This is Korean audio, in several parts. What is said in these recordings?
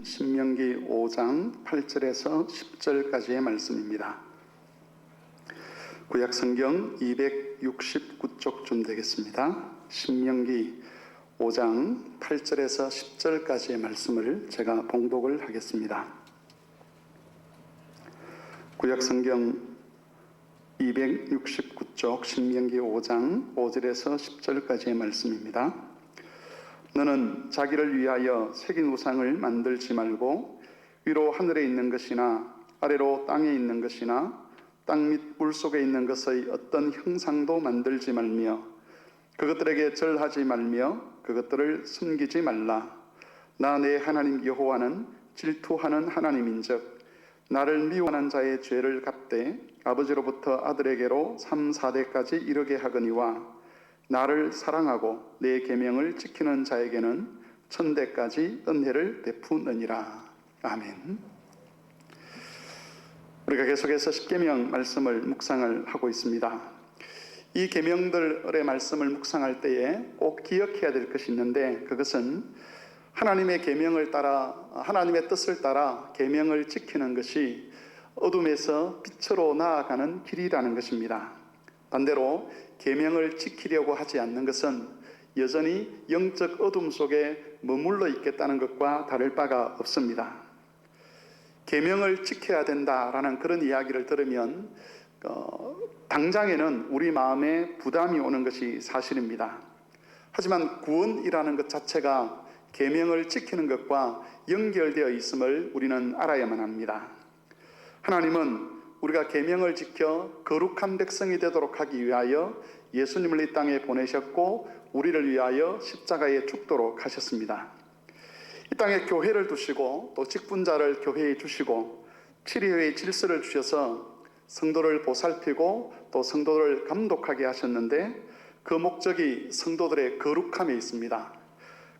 신명기 5장 8절에서 10절까지의 말씀입니다. 구약성경 269쪽쯤 되겠습니다. 신명기 5장 8절에서 10절까지의 말씀을 제가 봉독을 하겠습니다. 구약성경 269쪽 신명기 5장 5절에서 10절까지의 말씀입니다. 너는 자기를 위하여 새긴 우상을 만들지 말고 위로 하늘에 있는 것이나 아래로 땅에 있는 것이나 땅 및 물속에 있는 것의 어떤 형상도 만들지 말며 그것들에게 절하지 말며 그것들을 숨기지 말라. 나 내 하나님 여호와는 질투하는 하나님인즉 나를 미워하는 자의 죄를 갚되 아버지로부터 아들에게로 3, 4대까지 이르게 하거니와 나를 사랑하고 내 계명을 지키는 자에게는 천대까지 은혜를 베푸느니라. 아멘. 우리가 계속해서 십계명 말씀을 묵상을 하고 있습니다. 이 계명들의 말씀을 묵상할 때에 꼭 기억해야 될 것이 있는데, 그것은 하나님의 계명을 따라, 하나님의 뜻을 따라 계명을 지키는 것이 어둠에서 빛으로 나아가는 길이라는 것입니다. 반대로 계명을 지키려고 하지 않는 것은 여전히 영적 어둠 속에 머물러 있겠다는 것과 다를 바가 없습니다. 계명을 지켜야 된다라는 그런 이야기를 들으면 당장에는 우리 마음에 부담이 오는 것이 사실입니다. 하지만 구원이라는 것 자체가 계명을 지키는 것과 연결되어 있음을 우리는 알아야만 합니다. 하나님은 우리가 계명을 지켜 거룩한 백성이 되도록 하기 위하여 예수님을 이 땅에 보내셨고 우리를 위하여 십자가에 죽도록 하셨습니다. 이 땅에 교회를 두시고 또 직분자를 교회에 주시고 치리회의 질서를 주셔서 성도를 보살피고 또 성도를 감독하게 하셨는데, 그 목적이 성도들의 거룩함에 있습니다.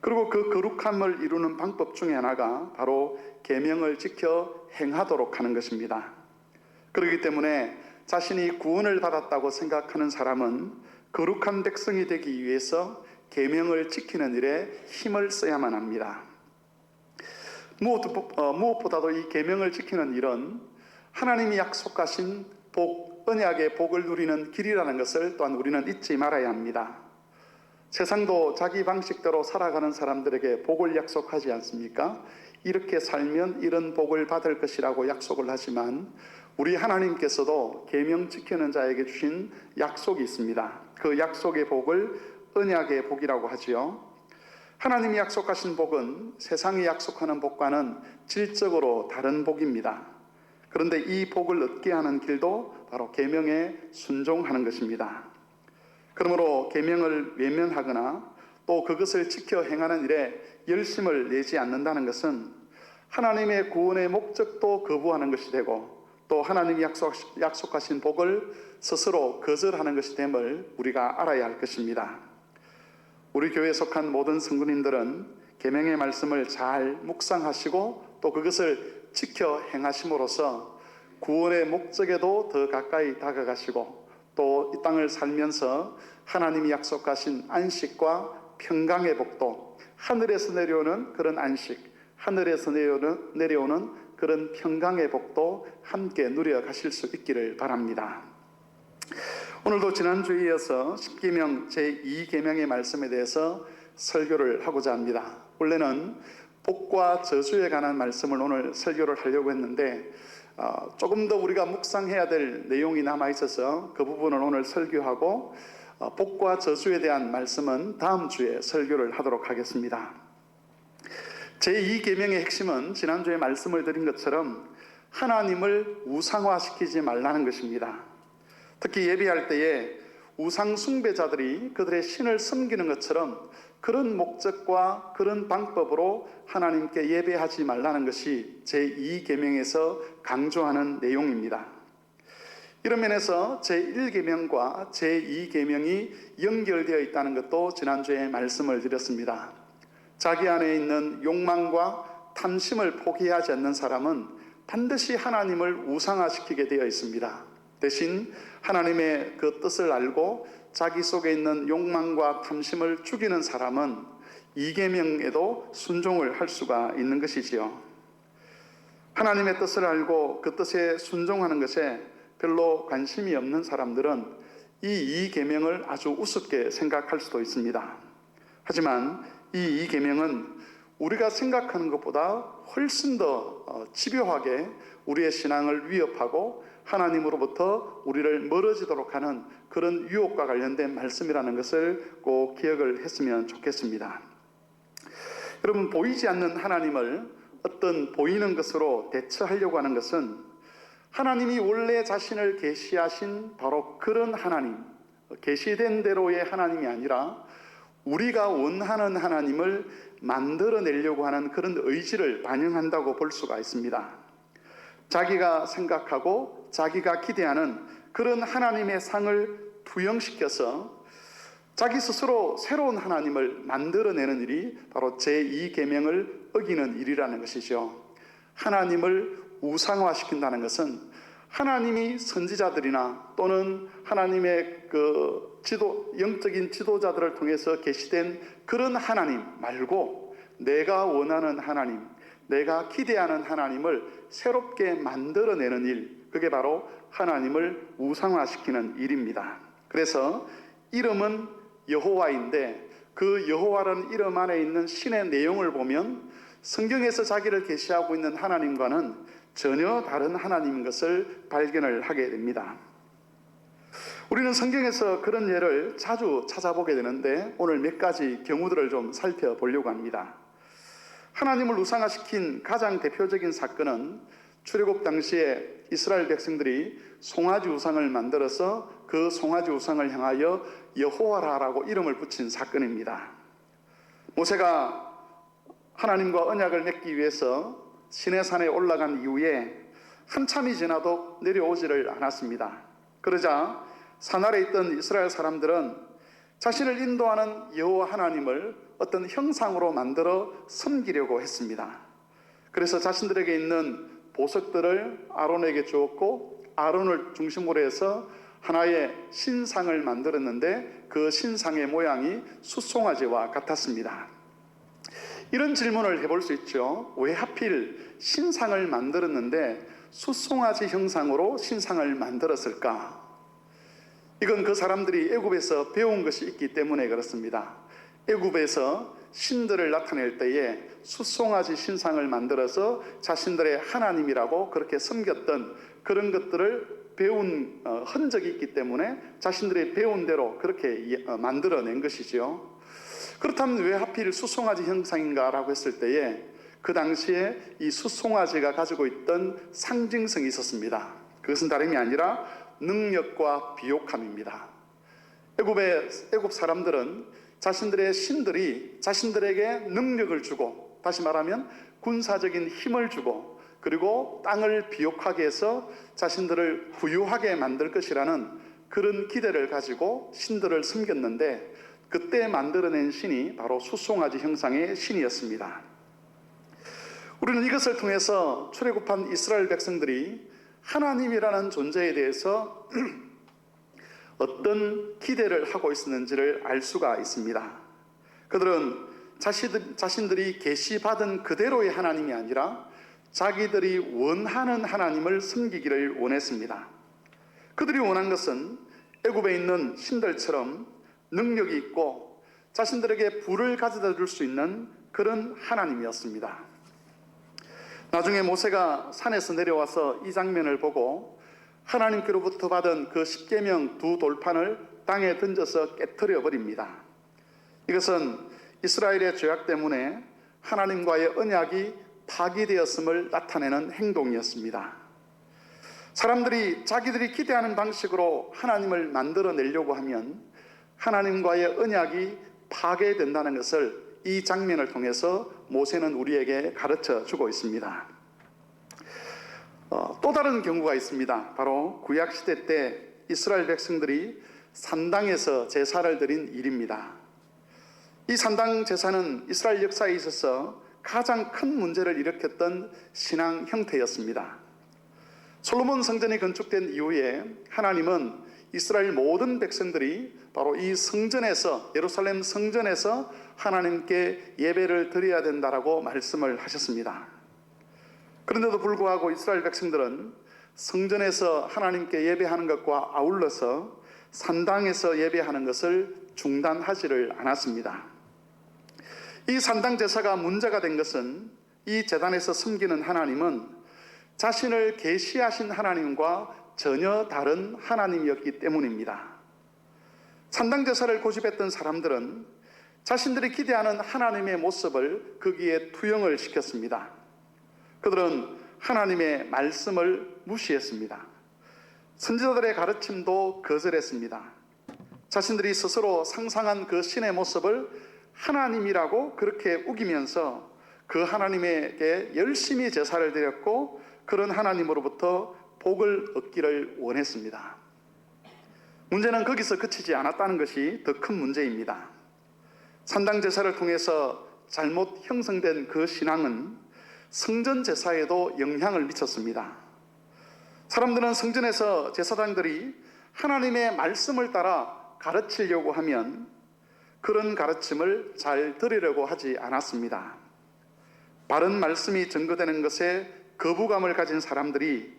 그리고 그 거룩함을 이루는 방법 중에 하나가 바로 계명을 지켜 행하도록 하는 것입니다. 그렇기 때문에 자신이 구원을 받았다고 생각하는 사람은 거룩한 백성이 되기 위해서 계명을 지키는 일에 힘을 써야만 합니다. 무엇보다도 이 계명을 지키는 일은 하나님이 약속하신 복, 언약의 복을 누리는 길이라는 것을 또한 우리는 잊지 말아야 합니다. 세상도 자기 방식대로 살아가는 사람들에게 복을 약속하지 않습니까? 이렇게 살면 이런 복을 받을 것이라고 약속을 하지만 우리 하나님께서도 계명 지키는 자에게 주신 약속이 있습니다. 그 약속의 복을 언약의 복이라고 하지요. 하나님이 약속하신 복은 세상이 약속하는 복과는 질적으로 다른 복입니다. 그런데 이 복을 얻게 하는 길도 바로 계명에 순종하는 것입니다. 그러므로 계명을 외면하거나 또 그것을 지켜 행하는 일에 열심을 내지 않는다는 것은 하나님의 구원의 목적도 거부하는 것이 되고 또 하나님이 약속하신 복을 스스로 거절하는 것이 됨을 우리가 알아야 할 것입니다. 우리 교회에 속한 모든 성도님들은 계명의 말씀을 잘 묵상하시고 또 그것을 지켜 행하심으로써 구원의 목적에도 더 가까이 다가가시고 또 이 땅을 살면서 하나님이 약속하신 안식과 평강의 복도, 하늘에서 내려오는 그런 안식, 하늘에서 내려오는 그런 평강의 복도 함께 누려가실 수 있기를 바랍니다. 오늘도 지난주에 이어서 십계명 제2계명의 말씀에 대해서 설교를 하고자 합니다. 원래는 복과 저주에 관한 말씀을 오늘 설교를 하려고 했는데 조금 더 우리가 묵상해야 될 내용이 남아있어서 그 부분을 오늘 설교하고 복과 저주에 대한 말씀은 다음 주에 설교를 하도록 하겠습니다. 제2계명의 핵심은 지난주에 말씀을 드린 것처럼 하나님을 우상화시키지 말라는 것입니다. 특히 예배할 때에 우상 숭배자들이 그들의 신을 섬기는 것처럼 그런 목적과 그런 방법으로 하나님께 예배하지 말라는 것이 제2계명에서 강조하는 내용입니다. 이런 면에서 제1계명과 제2계명이 연결되어 있다는 것도 지난주에 말씀을 드렸습니다. 자기 안에 있는 욕망과 탐심을 포기하지 않는 사람은 반드시 하나님을 우상화시키게 되어 있습니다. 대신 하나님의 그 뜻을 알고 자기 속에 있는 욕망과 탐심을 죽이는 사람은 2계명에도 순종을 할 수가 있는 것이지요. 하나님의 뜻을 알고 그 뜻에 순종하는 것에 별로 관심이 없는 사람들은 이 계명을 아주 우습게 생각할 수도 있습니다. 하지만 이 계명은 우리가 생각하는 것보다 훨씬 더 집요하게 우리의 신앙을 위협하고 하나님으로부터 우리를 멀어지도록 하는 그런 유혹과 관련된 말씀이라는 것을 꼭 기억을 했으면 좋겠습니다. 여러분, 보이지 않는 하나님을 어떤 보이는 것으로 대처하려고 하는 것은 하나님이 원래 자신을 계시하신 바로 그런 하나님, 계시된 대로의 하나님이 아니라 우리가 원하는 하나님을 만들어내려고 하는 그런 의지를 반영한다고 볼 수가 있습니다. 자기가 생각하고 자기가 기대하는 그런 하나님의 상을 투영시켜서 자기 스스로 새로운 하나님을 만들어내는 일이 바로 제2계명을 어기는 일이라는 것이죠. 하나님을 우상화시킨다는 것은 하나님이 선지자들이나 또는 하나님의 영적인 지도자들을 통해서 계시된 그런 하나님 말고 내가 원하는 하나님, 내가 기대하는 하나님을 새롭게 만들어내는 일, 그게 바로 하나님을 우상화시키는 일입니다. 그래서 이름은 여호와인데 그 여호와라는 이름 안에 있는 신의 내용을 보면 성경에서 자기를 계시하고 있는 하나님과는 전혀 다른 하나님인 것을 발견을 하게 됩니다. 우리는 성경에서 그런 예를 자주 찾아보게 되는데 오늘 몇 가지 경우들을 좀 살펴보려고 합니다. 하나님을 우상화시킨 가장 대표적인 사건은 출애굽 당시에 이스라엘 백성들이 송아지 우상을 만들어서 그 송아지 우상을 향하여 여호와라라고 이름을 붙인 사건입니다. 모세가 하나님과 언약을 맺기 위해서 시내산에 올라간 이후에 한참이 지나도 내려오지를 않았습니다. 그러자 산 아래 있던 이스라엘 사람들은 자신을 인도하는 여호와 하나님을 어떤 형상으로 만들어 섬기려고 했습니다. 그래서 자신들에게 있는 보석들을 아론에게 주었고 아론을 중심으로 해서 하나의 신상을 만들었는데 그 신상의 모양이 숫송아지와 같았습니다. 이런 질문을 해볼 수 있죠. 왜 하필 신상을 만들었는데 숫송아지 형상으로 신상을 만들었을까? 이건 그 사람들이 애굽에서 배운 것이 있기 때문에 그렇습니다. 애굽에서 신들을 나타낼 때에 숫송아지 신상을 만들어서 자신들의 하나님이라고 그렇게 섬겼던 그런 것들을 배운 흔적이 있기 때문에 자신들의 배운 대로 그렇게 만들어낸 것이죠. 그렇다면 왜 하필 숫송아지 형상인가라고 했을 때에 그 당시에 이 숫송아지가 가지고 있던 상징성이 있었습니다. 그것은 다름이 아니라 능력과 비옥함입니다. 애굽 사람들은 자신들의 신들이 자신들에게 능력을 주고, 다시 말하면 군사적인 힘을 주고, 그리고 땅을 비옥하게 해서 자신들을 부유하게 만들 것이라는 그런 기대를 가지고 신들을 섬겼는데 그때 만들어낸 신이 바로 숫송아지 형상의 신이었습니다. 우리는 이것을 통해서 출애굽한 이스라엘 백성들이 하나님이라는 존재에 대해서 어떤 기대를 하고 있었는지를 알 수가 있습니다. 그들은 자신들이 계시받은 그대로의 하나님이 아니라 자기들이 원하는 하나님을 섬기기를 원했습니다. 그들이 원한 것은 애굽에 있는 신들처럼 능력이 있고 자신들에게 부를 가져다 줄 수 있는 그런 하나님이었습니다. 나중에 모세가 산에서 내려와서 이 장면을 보고 하나님께로부터 받은 그 십계명 두 돌판을 땅에 던져서 깨트려 버립니다. 이것은 이스라엘의 죄악 때문에 하나님과의 언약이 파기되었음을 나타내는 행동이었습니다. 사람들이 자기들이 기대하는 방식으로 하나님을 만들어내려고 하면 하나님과의 언약이 파괴된다는 것을 이 장면을 통해서 모세는 우리에게 가르쳐 주고 있습니다. 또 다른 경우가 있습니다. 바로 구약시대 때 이스라엘 백성들이 산당에서 제사를 드린 일입니다. 이 산당 제사는 이스라엘 역사에 있어서 가장 큰 문제를 일으켰던 신앙 형태였습니다. 솔로몬 성전이 건축된 이후에 하나님은 이스라엘 모든 백성들이 바로 이 성전에서, 예루살렘 성전에서 하나님께 예배를 드려야 된다라고 말씀을 하셨습니다. 그런데도 불구하고 이스라엘 백성들은 성전에서 하나님께 예배하는 것과 아울러서 산당에서 예배하는 것을 중단하지를 않았습니다. 이 산당 제사가 문제가 된 것은 이 제단에서 섬기는 하나님은 자신을 계시하신 하나님과 전혀 다른 하나님이었기 때문입니다. 산당 제사를 고집했던 사람들은 자신들이 기대하는 하나님의 모습을 거기에 투영을 시켰습니다. 그들은 하나님의 말씀을 무시했습니다. 선지자들의 가르침도 거절했습니다. 자신들이 스스로 상상한 그 신의 모습을 하나님이라고 그렇게 우기면서 그 하나님에게 열심히 제사를 드렸고 그런 하나님으로부터 복을 얻기를 원했습니다. 문제는 거기서 그치지 않았다는 것이 더 큰 문제입니다. 산당 제사를 통해서 잘못 형성된 그 신앙은 성전 제사에도 영향을 미쳤습니다. 사람들은 성전에서 제사장들이 하나님의 말씀을 따라 가르치려고 하면 그런 가르침을 잘 들으려고 하지 않았습니다. 바른 말씀이 증거되는 것에 거부감을 가진 사람들이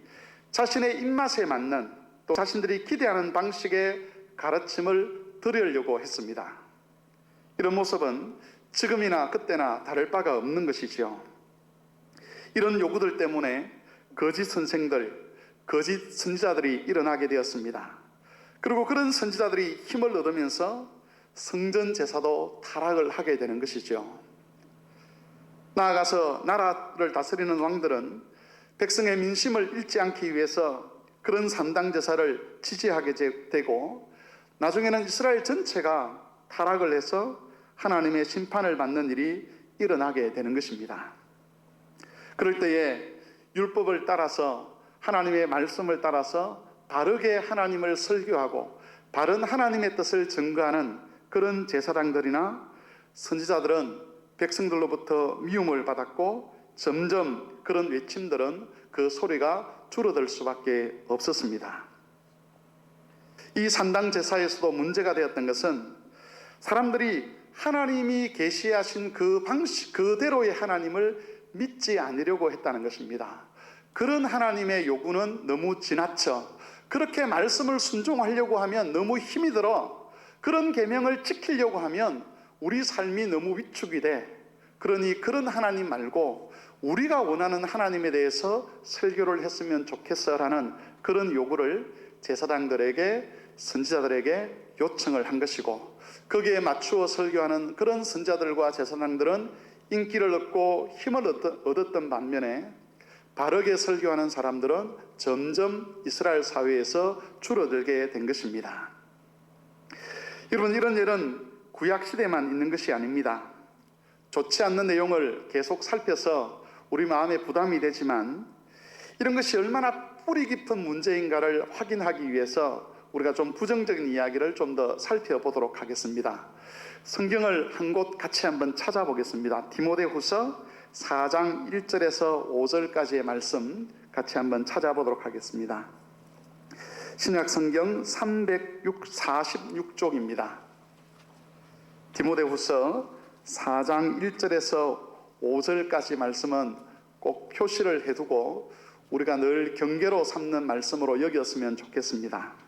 자신의 입맛에 맞는 또 자신들이 기대하는 방식의 가르침을 들으려고 했습니다. 이런 모습은 지금이나 그때나 다를 바가 없는 것이지요. 이런 요구들 때문에 거짓 선생들, 거짓 선지자들이 일어나게 되었습니다. 그리고 그런 선지자들이 힘을 얻으면서 성전 제사도 타락을 하게 되는 것이죠. 나아가서 나라를 다스리는 왕들은 백성의 민심을 잃지 않기 위해서 그런 산당 제사를 지지하게 되고 나중에는 이스라엘 전체가 타락을 해서 하나님의 심판을 받는 일이 일어나게 되는 것입니다. 그럴 때에 율법을 따라서 하나님의 말씀을 따라서 바르게 하나님을 설교하고 바른 하나님의 뜻을 증거하는 그런 제사장들이나 선지자들은 백성들로부터 미움을 받았고 점점 그런 외침들은 그 소리가 줄어들 수밖에 없었습니다. 이 산당 제사에서도 문제가 되었던 것은 사람들이 하나님이 계시하신 그 방식 그대로의 하나님을 믿지 않으려고 했다는 것입니다. 그런 하나님의 요구는 너무 지나쳐 그렇게 말씀을 순종하려고 하면 너무 힘이 들어 그런 계명을 지키려고 하면 우리 삶이 너무 위축이 돼. 그러니 그런 하나님 말고 우리가 원하는 하나님에 대해서 설교를 했으면 좋겠어라는 그런 요구를 제사장들에게 선지자들에게 요청을 한 것이고 거기에 맞추어 설교하는 그런 선지자들과 제사장들은 인기를 얻고 힘을 얻었던 반면에 바르게 설교하는 사람들은 점점 이스라엘 사회에서 줄어들게 된 것입니다. 여러분, 이런 일은 구약시대만 있는 것이 아닙니다. 좋지 않는 내용을 계속 살펴서 우리 마음에 부담이 되지만 이런 것이 얼마나 뿌리 깊은 문제인가를 확인하기 위해서 우리가 좀 부정적인 이야기를 좀 더 살펴보도록 하겠습니다. 성경을 한 곳 같이 한번 찾아보겠습니다. 디모데후서 4장 1절에서 5절까지의 말씀 같이 한번 찾아보도록 하겠습니다. 신약성경 346쪽입니다. 디모데후서 4장 1절에서 5절까지 말씀은 꼭 표시를 해두고 우리가 늘 경계로 삼는 말씀으로 여겼으면 좋겠습니다.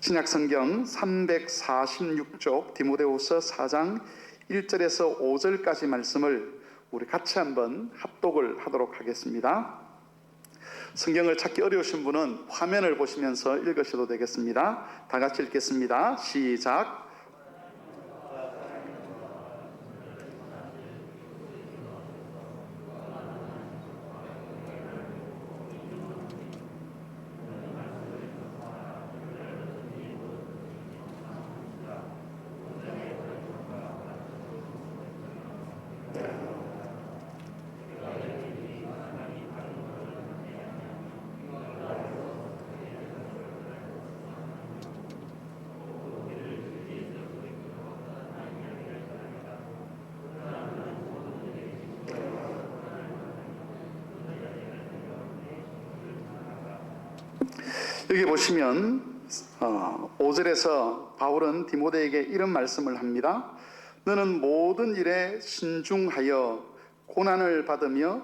신약성경 346쪽 디모데후서 4장 1절에서 5절까지 말씀을 우리 같이 한번 합독을 하도록 하겠습니다. 성경을 찾기 어려우신 분은 화면을 보시면서 읽으셔도 되겠습니다. 다 같이 읽겠습니다. 시작. 여기 보시면 5절에서 바울은 디모데에게 이런 말씀을 합니다. 너는 모든 일에 신중하여 고난을 받으며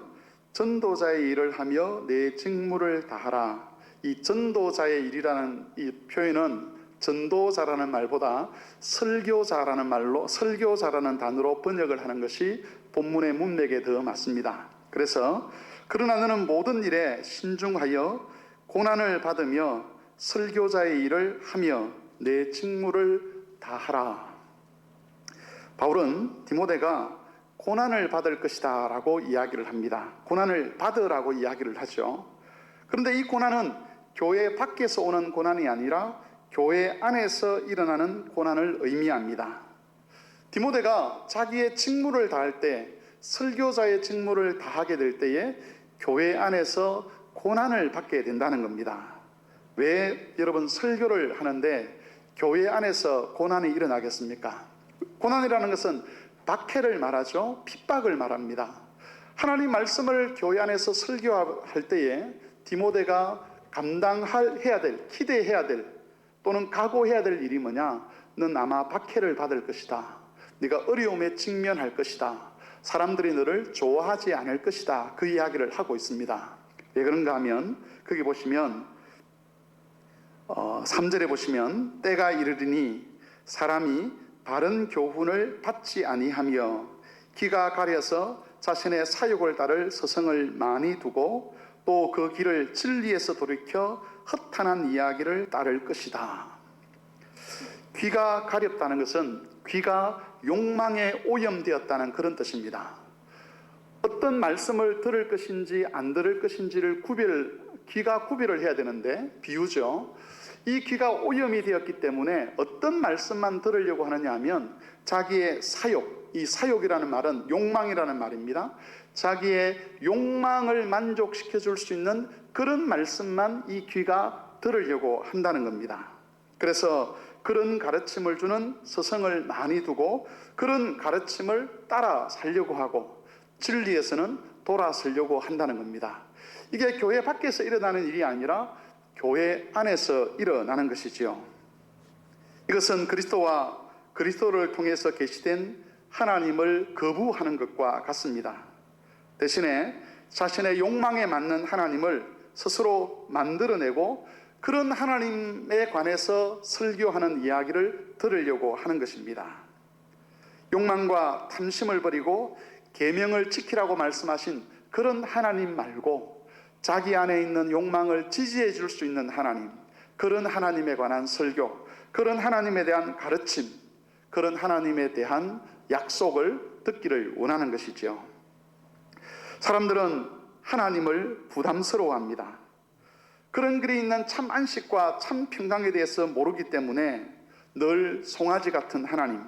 전도자의 일을 하며 내 직무를 다하라. 이 전도자의 일이라는 이 표현은 전도자라는 말보다 설교자라는 말로, 설교자라는 단어로 번역을 하는 것이 본문의 문맥에 더 맞습니다. 그래서 그러나 너는 모든 일에 신중하여 고난을 받으며 설교자의 일을 하며 내 직무를 다하라. 바울은 디모데가 고난을 받을 것이다 라고 이야기를 합니다. 고난을 받으라고 이야기를 하죠. 그런데 이 고난은 교회 밖에서 오는 고난이 아니라 교회 안에서 일어나는 고난을 의미합니다. 디모데가 자기의 직무를 다할 때, 설교자의 직무를 다하게 될 때에 교회 안에서 고난을 받게 된다는 겁니다. 왜 여러분 설교를 하는데 교회 안에서 고난이 일어나겠습니까? 고난이라는 것은 박해를 말하죠. 핍박을 말합니다. 하나님 말씀을 교회 안에서 설교할 때에 디모데가 감당해야 될, 기대해야 될 또는 각오해야 될 일이 뭐냐? 넌 아마 박해를 받을 것이다. 네가 어려움에 직면할 것이다. 사람들이 너를 좋아하지 않을 것이다. 그 이야기를 하고 있습니다. 왜 그런가 하면 거기 보시면 3절에 보시면 때가 이르리니 사람이 바른 교훈을 받지 아니하며 귀가 가려서 자신의 사욕을 따를 서성을 많이 두고 또 그 길을 진리에서 돌이켜 허탄한 이야기를 따를 것이다. 귀가 가렵다는 것은 귀가 욕망에 오염되었다는 그런 뜻입니다. 어떤 말씀을 들을 것인지 안 들을 것인지를 귀가 구별을 해야 되는데, 비유죠. 이 귀가 오염이 되었기 때문에 어떤 말씀만 들으려고 하느냐 하면 자기의 사욕, 이 사욕이라는 말은 욕망이라는 말입니다. 자기의 욕망을 만족시켜 줄 수 있는 그런 말씀만 이 귀가 들으려고 한다는 겁니다. 그래서 그런 가르침을 주는 서성을 많이 두고 그런 가르침을 따라 살려고 하고 진리에서는 돌아서려고 한다는 겁니다. 이게 교회 밖에서 일어나는 일이 아니라 교회 안에서 일어나는 것이지요. 이것은 그리스도와 그리스도를 통해서 계시된 하나님을 거부하는 것과 같습니다. 대신에 자신의 욕망에 맞는 하나님을 스스로 만들어내고 그런 하나님에 관해서 설교하는 이야기를 들으려고 하는 것입니다. 욕망과 탐심을 버리고 계명을 지키라고 말씀하신 그런 하나님 말고 자기 안에 있는 욕망을 지지해 줄 수 있는 하나님, 그런 하나님에 관한 설교, 그런 하나님에 대한 가르침, 그런 하나님에 대한 약속을 듣기를 원하는 것이죠. 사람들은 하나님을 부담스러워합니다. 그런 글이 있는 참 안식과 참 평강에 대해서 모르기 때문에 늘 송아지 같은 하나님,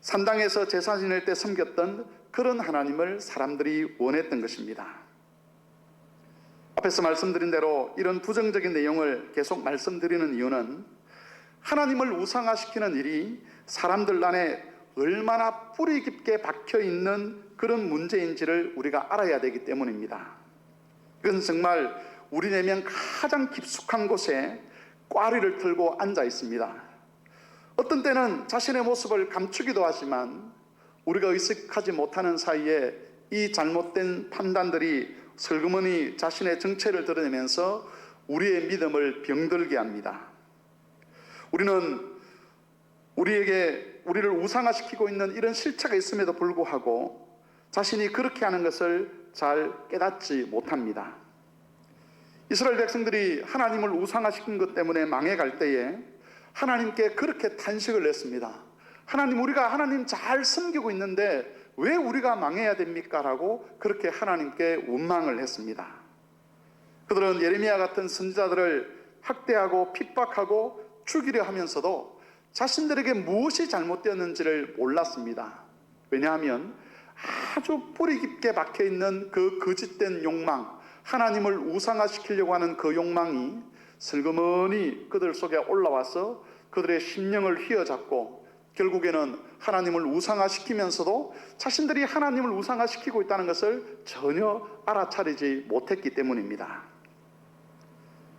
산당에서 제사 지낼 때 섬겼던 그런 하나님을 사람들이 원했던 것입니다. 앞에서 말씀드린 대로 이런 부정적인 내용을 계속 말씀드리는 이유는 하나님을 우상화시키는 일이 사람들 안에 얼마나 뿌리 깊게 박혀있는 그런 문제인지를 우리가 알아야 되기 때문입니다. 이건 정말 우리 내면 가장 깊숙한 곳에 꽈리를 틀고 앉아 있습니다. 어떤 때는 자신의 모습을 감추기도 하지만 우리가 의식하지 못하는 사이에 이 잘못된 판단들이 슬그머니 자신의 정체를 드러내면서 우리의 믿음을 병들게 합니다. 우리는 우리를 우상화시키고 있는 이런 실체가 있음에도 불구하고 자신이 그렇게 하는 것을 잘 깨닫지 못합니다. 이스라엘 백성들이 하나님을 우상화시킨 것 때문에 망해갈 때에 하나님께 그렇게 탄식을 냈습니다. 하나님, 우리가 하나님 잘 섬기고 있는데 왜 우리가 망해야 됩니까? 라고 그렇게 하나님께 원망을 했습니다. 그들은 예레미야 같은 선지자들을 학대하고 핍박하고 죽이려 하면서도 자신들에게 무엇이 잘못되었는지를 몰랐습니다. 왜냐하면 아주 뿌리 깊게 박혀있는 그 거짓된 욕망, 하나님을 우상화시키려고 하는 그 욕망이 슬그머니 그들 속에 올라와서 그들의 심령을 휘어잡고 결국에는 하나님을 우상화시키면서도 자신들이 하나님을 우상화시키고 있다는 것을 전혀 알아차리지 못했기 때문입니다.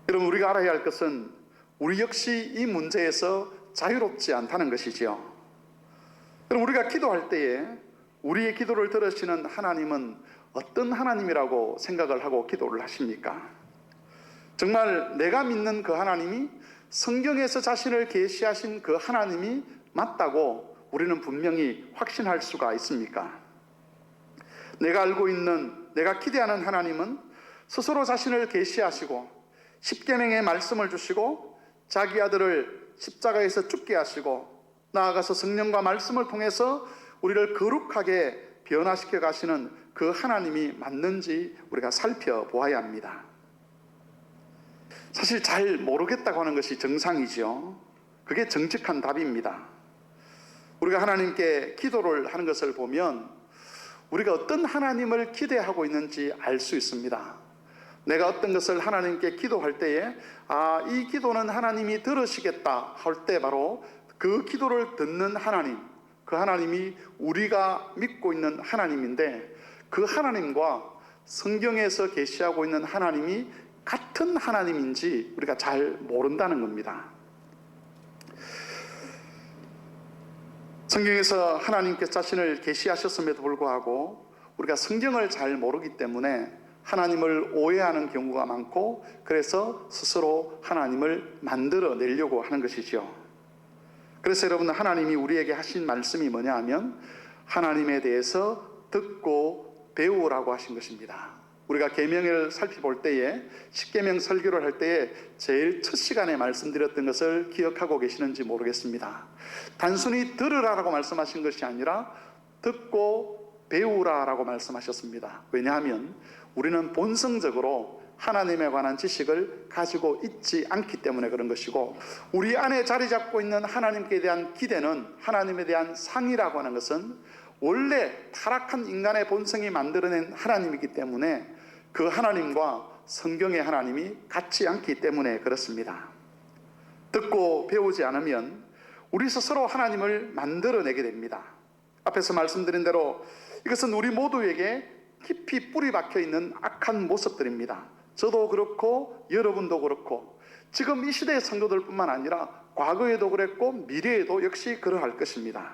여러분, 우리가 알아야 할 것은 우리 역시 이 문제에서 자유롭지 않다는 것이지요. 여러분, 우리가 기도할 때에 우리의 기도를 들으시는 하나님은 어떤 하나님이라고 생각을 하고 기도를 하십니까? 정말 내가 믿는 그 하나님이 성경에서 자신을 계시하신 그 하나님이 맞다고 우리는 분명히 확신할 수가 있습니까? 내가 알고 있는, 내가 기대하는 하나님은 스스로 자신을 계시하시고 십계명의 말씀을 주시고 자기 아들을 십자가에서 죽게 하시고 나아가서 성령과 말씀을 통해서 우리를 거룩하게 변화시켜 가시는 그 하나님이 맞는지 우리가 살펴보아야 합니다. 사실 잘 모르겠다고 하는 것이 정상이죠. 그게 정직한 답입니다. 우리가 하나님께 기도를 하는 것을 보면 우리가 어떤 하나님을 기대하고 있는지 알 수 있습니다. 내가 어떤 것을 하나님께 기도할 때에 이 기도는 하나님이 들으시겠다 할 때 바로 그 기도를 듣는 하나님, 그 하나님이 우리가 믿고 있는 하나님인데 그 하나님과 성경에서 계시하고 있는 하나님이 같은 하나님인지 우리가 잘 모른다는 겁니다. 성경에서 하나님께서 자신을 계시하셨음에도 불구하고 우리가 성경을 잘 모르기 때문에 하나님을 오해하는 경우가 많고 그래서 스스로 하나님을 만들어내려고 하는 것이죠. 그래서 여러분, 하나님이 우리에게 하신 말씀이 뭐냐 하면 하나님에 대해서 듣고 배우라고 하신 것입니다. 우리가 계명을 살펴볼 때에 십계명 설교를 할 때에 제일 첫 시간에 말씀드렸던 것을 기억하고 계시는지 모르겠습니다. 단순히 들으라라고 말씀하신 것이 아니라 듣고 배우라라고 말씀하셨습니다. 왜냐하면 우리는 본성적으로 하나님에 관한 지식을 가지고 있지 않기 때문에 그런 것이고 우리 안에 자리 잡고 있는 하나님께 대한 기대는 하나님에 대한 상이라고 하는 것은 원래 타락한 인간의 본성이 만들어낸 하나님이기 때문에 그 하나님과 성경의 하나님이 같지 않기 때문에 그렇습니다. 듣고 배우지 않으면 우리 스스로 하나님을 만들어내게 됩니다. 앞에서 말씀드린 대로 이것은 우리 모두에게 깊이 뿌리 박혀 있는 악한 모습들입니다. 저도 그렇고 여러분도 그렇고 지금 이 시대의 성도들뿐만 아니라 과거에도 그랬고 미래에도 역시 그러할 것입니다.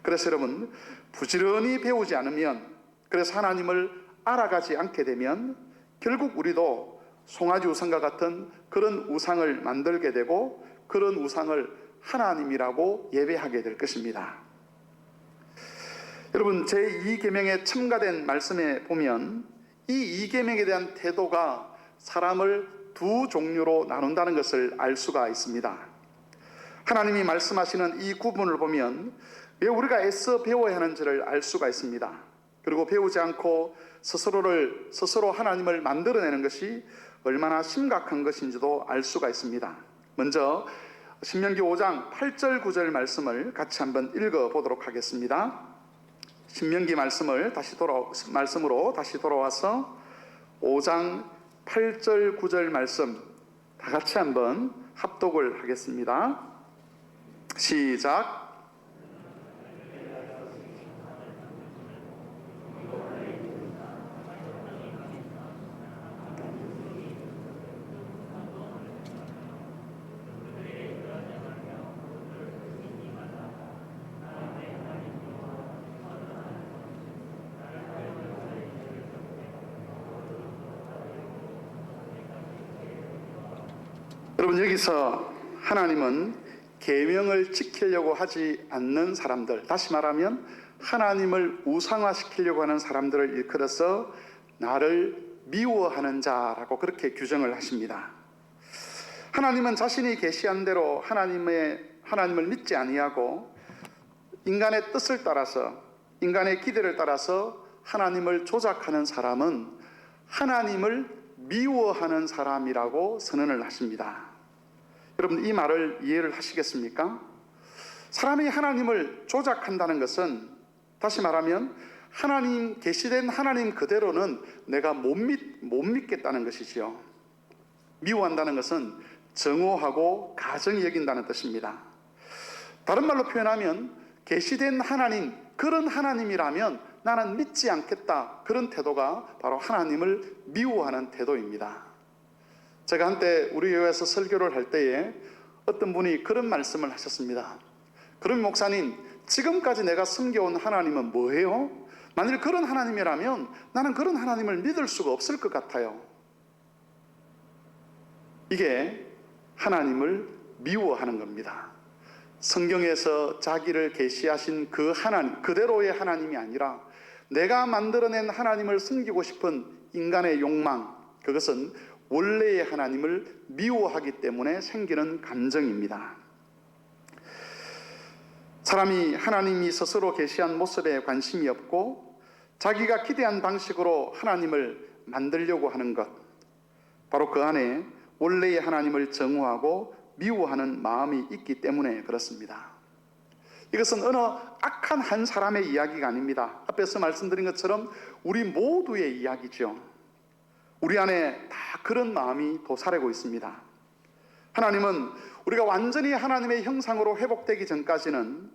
그래서 여러분, 부지런히 배우지 않으면, 그래서 하나님을 알아가지 않게 되면 결국 우리도 송아지 우상과 같은 그런 우상을 만들게 되고 그런 우상을 하나님이라고 예배하게 될 것입니다. 여러분, 제2계명에 첨가된 말씀에 보면 이 2계명에 대한 태도가 사람을 두 종류로 나눈다는 것을 알 수가 있습니다. 하나님이 말씀하시는 이 구분을 보면 왜 우리가 애써 배워야 하는지를 알 수가 있습니다. 그리고 배우지 않고 스스로 하나님을 만들어내는 것이 얼마나 심각한 것인지도 알 수가 있습니다. 먼저 신명기 5장 8절 9절 말씀을 같이 한번 읽어보도록 하겠습니다. 신명기 말씀으로 다시 돌아와서 5장 8절 9절 말씀 다 같이 한번 합독을 하겠습니다. 시작. 여러분, 여기서 하나님은 계명을 지키려고 하지 않는 사람들, 다시 말하면 하나님을 우상화시키려고 하는 사람들을 일컬어서 나를 미워하는 자라고 그렇게 규정을 하십니다. 하나님은 자신이 계시한 대로 하나님을 믿지 아니하고 인간의 뜻을 따라서, 인간의 기대를 따라서 하나님을 조작하는 사람은 하나님을 미워하는 사람이라고 선언을 하십니다. 여러분, 이 말을 이해를 하시겠습니까? 사람이 하나님을 조작한다는 것은, 다시 말하면 하나님, 계시된 하나님 그대로는 내가 못 믿겠다는 것이지요. 미워한다는 것은 정오하고 가정히 여긴다는 뜻입니다. 다른 말로 표현하면 계시된 하나님, 그런 하나님이라면 나는 믿지 않겠다, 그런 태도가 바로 하나님을 미워하는 태도입니다. 제가 한때 우리 교회에서 설교를 할 때에 어떤 분이 그런 말씀을 하셨습니다. 그럼 목사님, 지금까지 내가 섬겨온 하나님은 뭐예요? 만일 그런 하나님이라면 나는 그런 하나님을 믿을 수가 없을 것 같아요. 이게 하나님을 미워하는 겁니다. 성경에서 자기를 계시하신 그 하나님, 그대로의 하나님이 아니라 내가 만들어낸 하나님을 섬기고 싶은 인간의 욕망, 그것은 원래의 하나님을 미워하기 때문에 생기는 감정입니다. 사람이 하나님이 스스로 계시한 모습에 관심이 없고 자기가 기대한 방식으로 하나님을 만들려고 하는 것, 바로 그 안에 원래의 하나님을 정오하고 미워하는 마음이 있기 때문에 그렇습니다. 이것은 어느 악한 한 사람의 이야기가 아닙니다. 앞에서 말씀드린 것처럼 우리 모두의 이야기죠. 우리 안에 다 그런 마음이 도사리고 있습니다. 하나님은 우리가 완전히 하나님의 형상으로 회복되기 전까지는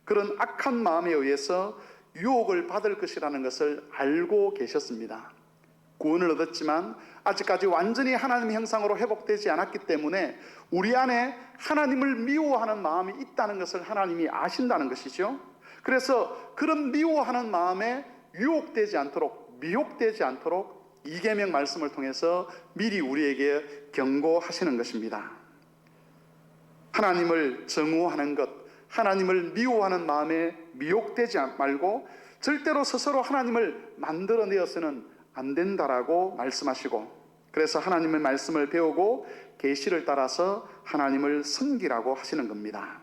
그런 악한 마음에 의해서 유혹을 받을 것이라는 것을 알고 계셨습니다. 구원을 얻었지만 아직까지 완전히 하나님의 형상으로 회복되지 않았기 때문에 우리 안에 하나님을 미워하는 마음이 있다는 것을 하나님이 아신다는 것이죠. 그래서 그런 미워하는 마음에 유혹되지 않도록, 미혹되지 않도록 이 계명 말씀을 통해서 미리 우리에게 경고하시는 것입니다. 하나님을 정오하는 것, 하나님을 미워하는 마음에 미혹되지 말고 절대로 스스로 하나님을 만들어내어서는 안 된다라고 말씀하시고, 그래서 하나님의 말씀을 배우고 계시를 따라서 하나님을 섬기라고 하시는 겁니다.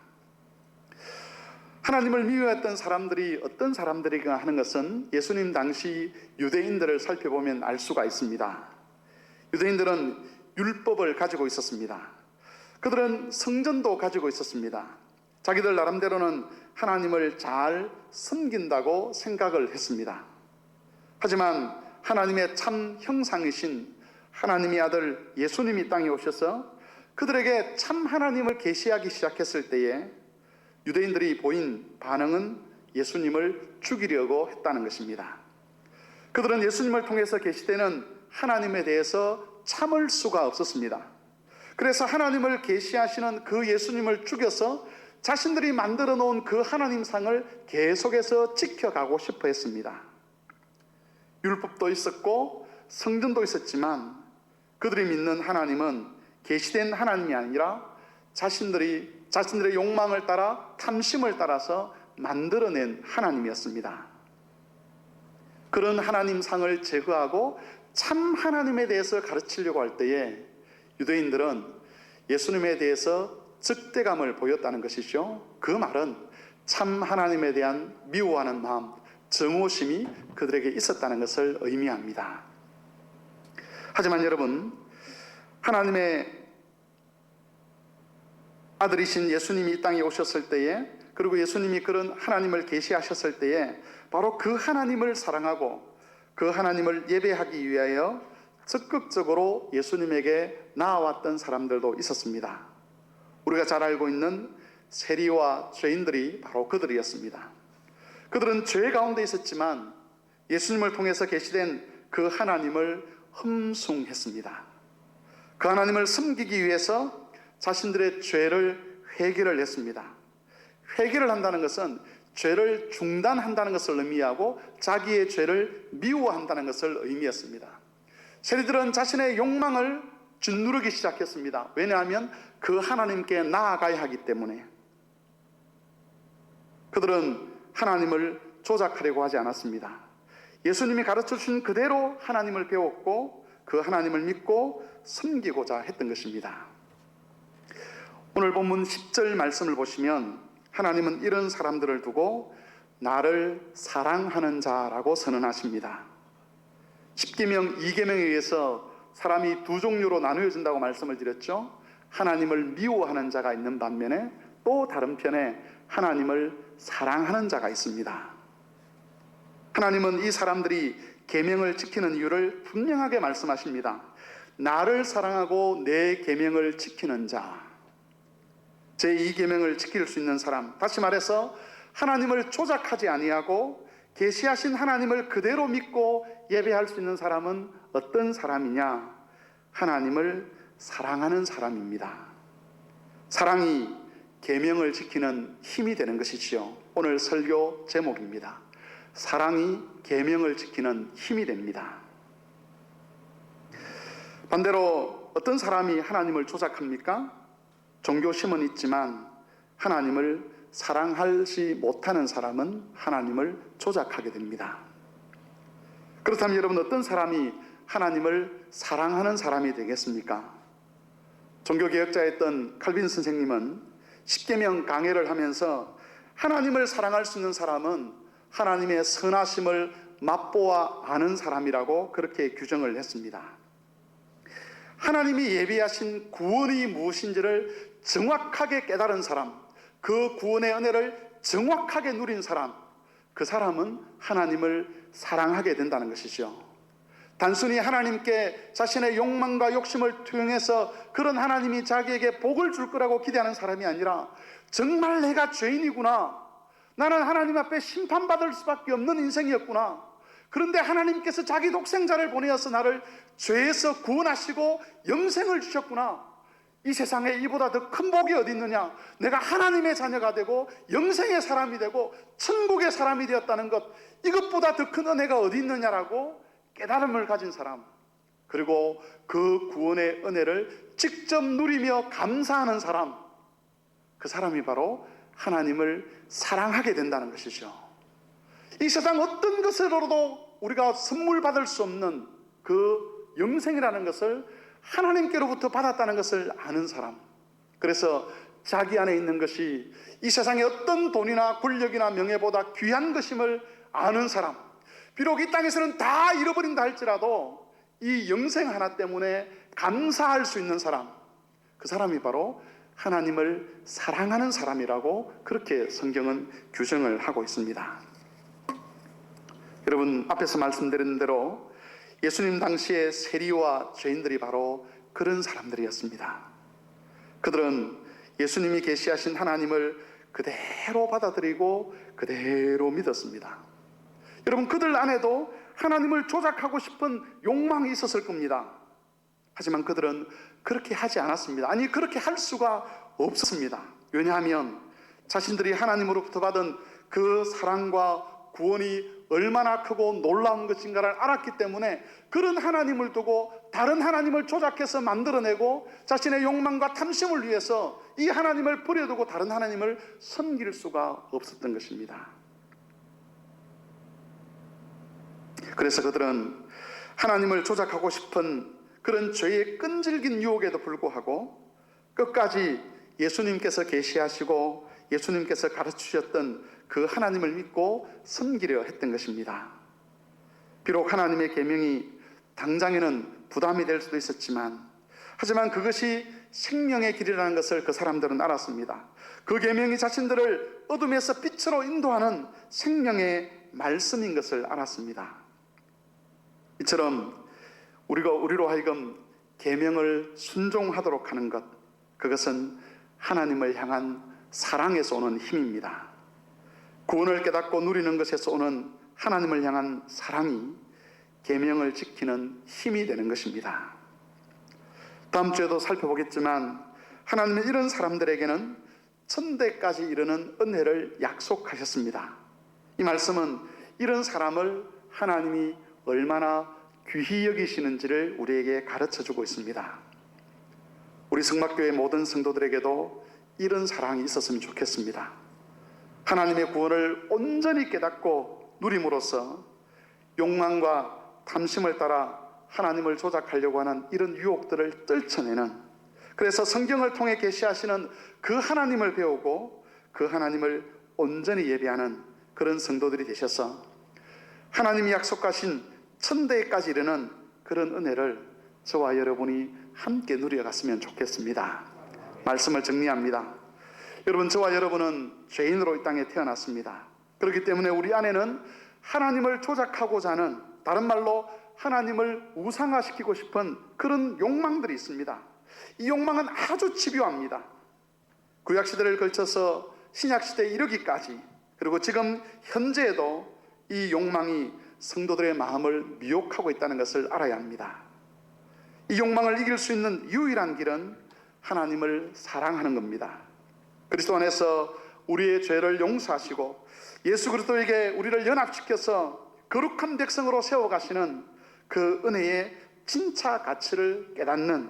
하나님을 미워했던 사람들이 어떤 사람들이가 하는 것은 예수님 당시 유대인들을 살펴보면 알 수가 있습니다. 유대인들은 율법을 가지고 있었습니다. 그들은 성전도 가지고 있었습니다. 자기들 나름대로는 하나님을 잘 섬긴다고 생각을 했습니다. 하지만 하나님의 참 형상이신 하나님의 아들 예수님이 땅에 오셔서 그들에게 참 하나님을 계시하기 시작했을 때에 유대인들이 보인 반응은 예수님을 죽이려고 했다는 것입니다. 그들은 예수님을 통해서 계시되는 하나님에 대해서 참을 수가 없었습니다. 그래서 하나님을 계시하시는 그 예수님을 죽여서 자신들이 만들어 놓은 그 하나님상을 계속해서 지켜가고 싶어 했습니다. 율법도 있었고 성전도 있었지만 그들이 믿는 하나님은 계시된 하나님이 아니라 자신들의 욕망을 따라 탐심을 따라서 만들어낸 하나님이었습니다. 그런 하나님상을 제거하고 참 하나님에 대해서 가르치려고 할 때에 유대인들은 예수님에 대해서 적대감을 보였다는 것이죠. 그 말은 참 하나님에 대한 미워하는 마음, 정오심이 그들에게 있었다는 것을 의미합니다. 하지만 여러분, 하나님의 아들이신 예수님이 이 땅에 오셨을 때에, 그리고 예수님이 그런 하나님을 계시하셨을 때에 바로 그 하나님을 사랑하고 그 하나님을 예배하기 위하여 적극적으로 예수님에게 나아왔던 사람들도 있었습니다. 우리가 잘 알고 있는 세리와 죄인들이 바로 그들이었습니다. 그들은 죄 가운데 있었지만 예수님을 통해서 계시된 그 하나님을 흠숭했습니다. 그 하나님을 섬기기 위해서 자신들의 죄를 회개를 했습니다. 회개를 한다는 것은 죄를 중단한다는 것을 의미하고 자기의 죄를 미워한다는 것을 의미했습니다. 세리들은 자신의 욕망을 짓누르기 시작했습니다. 왜냐하면 그 하나님께 나아가야 하기 때문에. 그들은 하나님을 조작하려고 하지 않았습니다. 예수님이 가르쳐 주신 그대로 하나님을 배웠고 그 하나님을 믿고 섬기고자 했던 것입니다. 오늘 본문 10절 말씀을 보시면 하나님은 이런 사람들을 두고 나를 사랑하는 자라고 선언하십니다. 10계명, 2계명에 의해서 사람이 두 종류로 나누어진다고 말씀을 드렸죠. 하나님을 미워하는 자가 있는 반면에 또 다른 편에 하나님을 사랑하는 자가 있습니다. 하나님은 이 사람들이 계명을 지키는 이유를 분명하게 말씀하십니다. 나를 사랑하고 내 계명을 지키는 자, 제2계명을 지킬 수 있는 사람, 다시 말해서 하나님을 조작하지 아니하고 계시하신 하나님을 그대로 믿고 예배할 수 있는 사람은 어떤 사람이냐? 하나님을 사랑하는 사람입니다. 사랑이 계명을 지키는 힘이 되는 것이지요. 오늘 설교 제목입니다. 사랑이 계명을 지키는 힘이 됩니다. 반대로 어떤 사람이 하나님을 조작합니까? 종교심은 있지만 하나님을 사랑하지 못하는 사람은 하나님을 조작하게 됩니다. 그렇다면 여러분, 어떤 사람이 하나님을 사랑하는 사람이 되겠습니까? 종교개혁자였던 칼빈 선생님은 십계명 강해를 하면서 하나님을 사랑할 수 있는 사람은 하나님의 선하심을 맛보아 아는 사람이라고 그렇게 규정을 했습니다. 하나님이 예비하신 구원이 무엇인지를 정확하게 깨달은 사람, 그 구원의 은혜를 정확하게 누린 사람, 그 사람은 하나님을 사랑하게 된다는 것이죠. 단순히 하나님께 자신의 욕망과 욕심을 투영해서 그런 하나님이 자기에게 복을 줄 거라고 기대하는 사람이 아니라, 정말 내가 죄인이구나, 나는 하나님 앞에 심판받을 수밖에 없는 인생이었구나, 그런데 하나님께서 자기 독생자를 보내어서 나를 죄에서 구원하시고 영생을 주셨구나, 이 세상에 이보다 더 큰 복이 어디 있느냐, 내가 하나님의 자녀가 되고 영생의 사람이 되고 천국의 사람이 되었다는 것, 이것보다 더 큰 은혜가 어디 있느냐라고 깨달음을 가진 사람, 그리고 그 구원의 은혜를 직접 누리며 감사하는 사람, 그 사람이 바로 하나님을 사랑하게 된다는 것이죠. 이 세상 어떤 것으로도 우리가 선물 받을 수 없는 그 영생이라는 것을 하나님께로부터 받았다는 것을 아는 사람, 그래서 자기 안에 있는 것이 이 세상의 어떤 돈이나 권력이나 명예보다 귀한 것임을 아는 사람, 비록 이 땅에서는 다 잃어버린다 할지라도 이 영생 하나 때문에 감사할 수 있는 사람, 그 사람이 바로 하나님을 사랑하는 사람이라고 그렇게 성경은 규정을 하고 있습니다. 여러분, 앞에서 말씀드린 대로 예수님 당시의 세리와 죄인들이 바로 그런 사람들이었습니다. 그들은 예수님이 계시하신 하나님을 그대로 받아들이고 그대로 믿었습니다. 여러분, 그들 안에도 하나님을 조작하고 싶은 욕망이 있었을 겁니다. 하지만 그들은 그렇게 하지 않았습니다. 아니, 그렇게 할 수가 없었습니다. 왜냐하면 자신들이 하나님으로부터 받은 그 사랑과 구원이 얼마나 크고 놀라운 것인가를 알았기 때문에 그런 하나님을 두고 다른 하나님을 조작해서 만들어내고 자신의 욕망과 탐심을 위해서 이 하나님을 버려두고 다른 하나님을 섬길 수가 없었던 것입니다. 그래서 그들은 하나님을 조작하고 싶은 그런 죄의 끈질긴 유혹에도 불구하고 끝까지 예수님께서 계시하시고 예수님께서 가르치셨던 그 하나님을 믿고 섬기려 했던 것입니다. 비록 하나님의 계명이 당장에는 부담이 될 수도 있었지만, 하지만 그것이 생명의 길이라는 것을 그 사람들은 알았습니다. 그 계명이 자신들을 어둠에서 빛으로 인도하는 생명의 말씀인 것을 알았습니다. 이처럼 우리로 하여금 계명을 순종하도록 하는 것, 그것은 하나님을 향한 사랑에서 오는 힘입니다. 구원을 깨닫고 누리는 것에서 오는 하나님을 향한 사랑이 계명을 지키는 힘이 되는 것입니다. 다음 주에도 살펴보겠지만 하나님은 이런 사람들에게는 천대까지 이르는 은혜를 약속하셨습니다. 이 말씀은 이런 사람을 하나님이 얼마나 귀히 여기시는지를 우리에게 가르쳐주고 있습니다. 우리 성막교회 모든 성도들에게도 이런 사랑이 있었으면 좋겠습니다. 하나님의 구원을 온전히 깨닫고 누림으로써 욕망과 탐심을 따라 하나님을 조작하려고 하는 이런 유혹들을 떨쳐내는, 그래서 성경을 통해 계시하시는 그 하나님을 배우고 그 하나님을 온전히 예배하는 그런 성도들이 되셔서 하나님이 약속하신 천대까지 이르는 그런 은혜를 저와 여러분이 함께 누려갔으면 좋겠습니다. 말씀을 정리합니다. 여러분, 저와 여러분은 죄인으로 이 땅에 태어났습니다. 그렇기 때문에 우리 안에는 하나님을 조작하고자 하는, 다른 말로 하나님을 우상화시키고 싶은 그런 욕망들이 있습니다. 이 욕망은 아주 집요합니다. 구약시대를 걸쳐서 신약시대에 이르기까지, 그리고 지금 현재에도 이 욕망이 성도들의 마음을 미혹하고 있다는 것을 알아야 합니다. 이 욕망을 이길 수 있는 유일한 길은 하나님을 사랑하는 겁니다. 그리스도 안에서 우리의 죄를 용서하시고 예수 그리스도에게 우리를 연합시켜서 거룩한 백성으로 세워가시는 그 은혜의 진짜 가치를 깨닫는,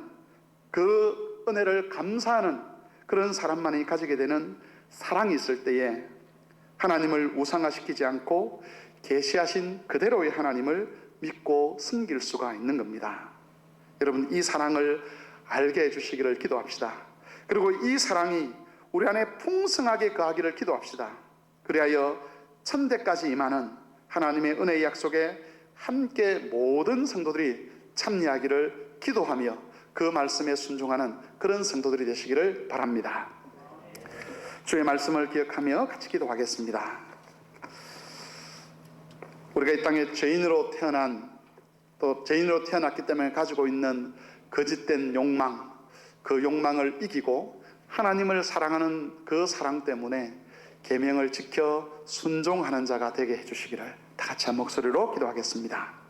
그 은혜를 감사하는 그런 사람만이 가지게 되는 사랑이 있을 때에 하나님을 우상화시키지 않고 계시하신 그대로의 하나님을 믿고 섬길 수가 있는 겁니다. 여러분, 이 사랑을 알게 해주시기를 기도합시다. 그리고 이 사랑이 우리 안에 풍성하게 거하기를 기도합시다. 그리하여 천대까지 임하는 하나님의 은혜의 약속에 함께 모든 성도들이 참여하기를 기도하며 그 말씀에 순종하는 그런 성도들이 되시기를 바랍니다. 주의 말씀을 기억하며 같이 기도하겠습니다. 우리가 이 땅에 죄인으로 태어났기 때문에 가지고 있는 거짓된 욕망, 그 욕망을 이기고 하나님을 사랑하는 그 사랑 때문에 계명을 지켜 순종하는 자가 되게 해주시기를 다 같이 한 목소리로 기도하겠습니다.